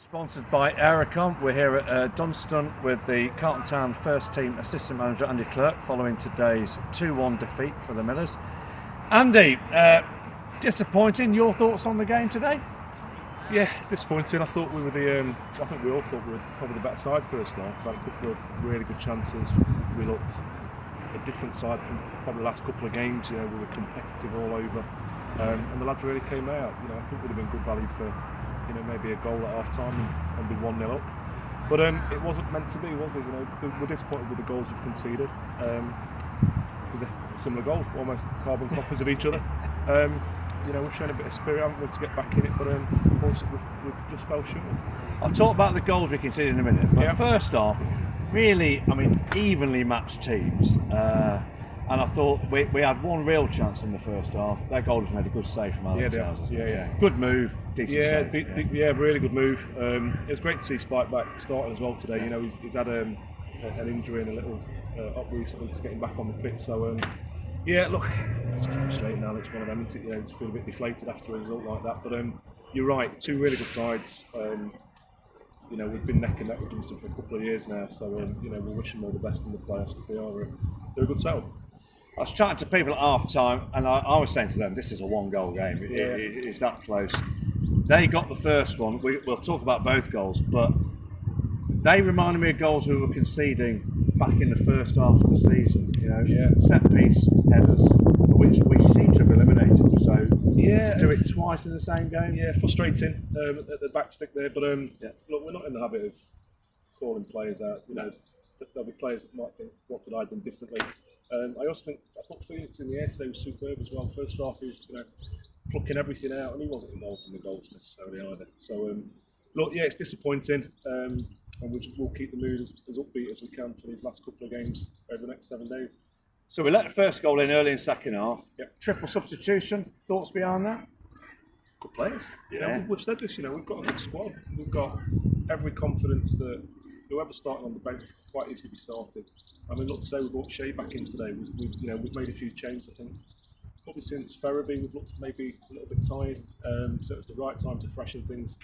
Sponsored by Aerocom. We're here at Dunston with the Carlton Town first team assistant manager Andy Clerke following today's 2-1 defeat for the Millers. Andy, disappointing. Your thoughts on the game today? Yeah, disappointing. I thought we were I think we all thought we were probably the better side first half. Had a couple of really good chances. We looked a different side from probably the last couple of games. We were competitive all over, and the lads really came out. I think would have been good value for maybe a goal at half time and be 1-0 up. But it wasn't meant to be, was it? We're disappointed with the goals we've conceded. Because they're similar goals, almost carbon copies of each other. We've shown a bit of spirit, haven't we, to get back in it, but unfortunately we've just fell short. I'll talk about the goals we conceded in a minute. But first half, really, evenly matched teams. And I thought we had one real chance in the first half. Their goalie's made a good save from Alex Houses. Yeah. Good move, decent save. Really good move. It was great to see Spike back starting as well today. He's had an injury and a little up recently to get him back on the pitch. So look, it's just frustrating now. It's one of them. Just feel a bit deflated after a result like that. But you're right, two really good sides. We've been neck and neck with Dunston for a couple of years now. So we're wishing them all the best in the playoffs because they're a good side. I was chatting to people at half time and I was saying to them, this is a one-goal game. It's that close. They got the first one. We'll talk about both goals, but they reminded me of goals we were conceding back in the first half of the season. Set-piece headers, which we seem to have eliminated. So to do it twice in the same game. Yeah, frustrating at the back stick there. But look, we're not in the habit of calling players out. There'll be players that might think, what could I have done differently? I thought Felix in the air today was superb as well. First half, he was plucking everything out, and he wasn't involved in the goals necessarily either. So, look, it's disappointing, and we'll keep the mood as upbeat as we can for these last couple of games over the next 7 days. So we let the first goal in early in second half. Triple substitution. Thoughts behind that? Good players. We've said this. We've got a good squad. We've got every confidence that whoever's starting on the bench could quite easily be started. Look, today we brought Shea back in today. We've made a few changes. I think probably since Ferriby we've looked maybe a little bit tired. So it's the right time to freshen things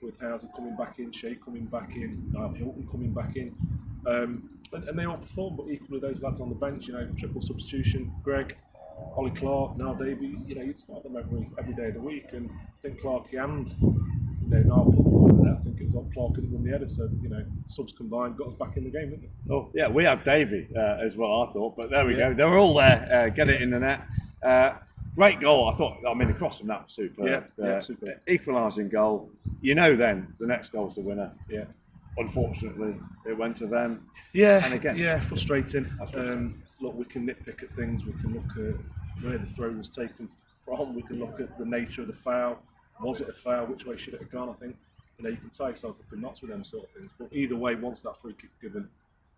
with Houser coming back in, Shea coming back in, Hilton coming back in, and they all perform. But equally, those lads on the bench, triple substitution. Greg, Ollie Clarke, now Davey. You'd start them every day of the week, and I think Clerke and now put the ball in there. I think it was on Clerke that won the header. So subs combined got us back in the game, didn't it? Oh yeah, we had Davey as well. I thought, but there we go. They were all there. Get it in the net. Great goal. I thought. The cross from that was superb. Superb. Equalising goal. Then the next goal's the winner. Yeah. Unfortunately, it went to them. Yeah. And again, frustrating. Look, we can nitpick at things. We can look at where the throw was taken from. We can look at the nature of the foul. Was it a foul? Which way should it have gone? I think you can tie yourself up in knots with them sort of things. But either way, once that free kick given,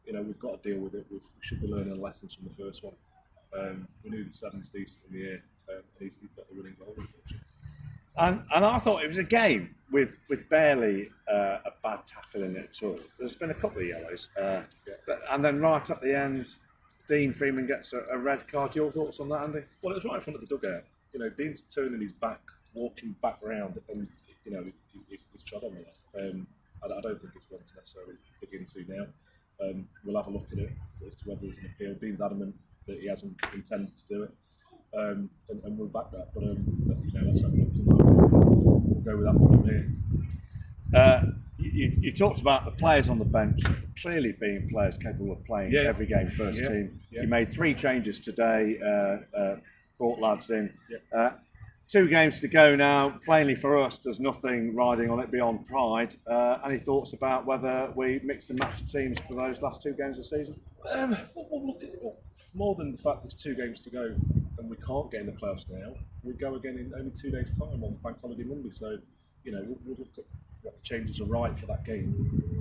we've got to deal with it. We should be learning our lessons from the first one. We knew the seven's decent in the air, and he's got the winning goal. And I thought it was a game with barely a bad tackle in it at all. There's been a couple of yellows, and then right at the end, Dean Freeman gets a red card. Your thoughts on that, Andy? Well, it was right in front of the dugout. Dean's turning his back, walking back round, and he's trod on it. I don't think it's one to necessarily dig into now. We'll have a look at it as to whether there's an appeal. Dean's adamant that he hasn't intended to do it, and we'll back that. But let's have a look. We'll go with that one from here. You talked about the players on the bench clearly being players capable of playing every game first team. You made 3 changes today, brought lads in. 2 games to go now. Plainly for us, there's nothing riding on it beyond pride. Any thoughts about whether we mix and match the teams for those last 2 games of the season? We'll look at it more than the fact it's 2 games to go and we can't get in the playoffs now. We go again in only 2 days' time on Bank Holiday Monday. So, we'll look at what the changes are right for that game.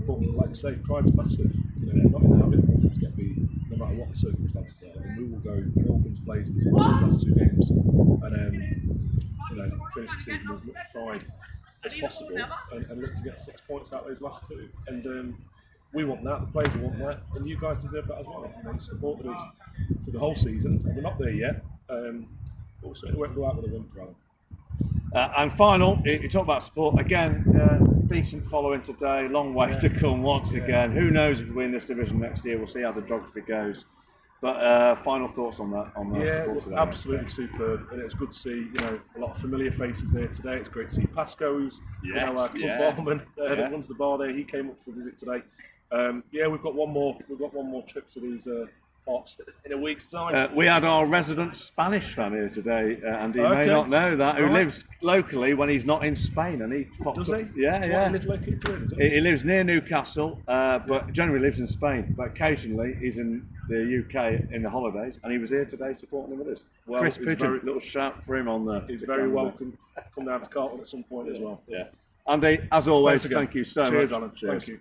But like you say, pride's massive. We're not in the habit of wanting to get beat, no matter what the circumstances are. And we will go all guns blazing to those last 2 games and finish the season with as much pride as possible and look to get 6 points out of those last 2. And we want that, the players will want that, and you guys deserve that as well. You supported us for the whole season, and we're not there yet, but we certainly won't go out with a win, Alan. And final, you talk about support again. decent following today. Long way to come once again. Who knows if we win this division next year? We'll see how the geography goes. But final thoughts on that? Today, absolutely superb, and it was good to see a lot of familiar faces there today. It's great to see Pasco, who's our club barman that runs the bar there. He came up for a visit today. We've got one more. We've got one more trip to these parts in a week's time. We had our resident Spanish fan here today, and he may not know that, who lives locally when he's not in Spain, and he popped Does up. he? He lives locally to him, does he? He lives near Newcastle, but generally lives in Spain. But occasionally he's in the UK in the holidays, and he was here today supporting him with us. Well, Chris Pigeon, little shout for him on the. He's very welcome. Come down to Carlton at some point as well. Yeah. Andy, as always, thank you so much. Cheers, Alan. Cheers. Thank you.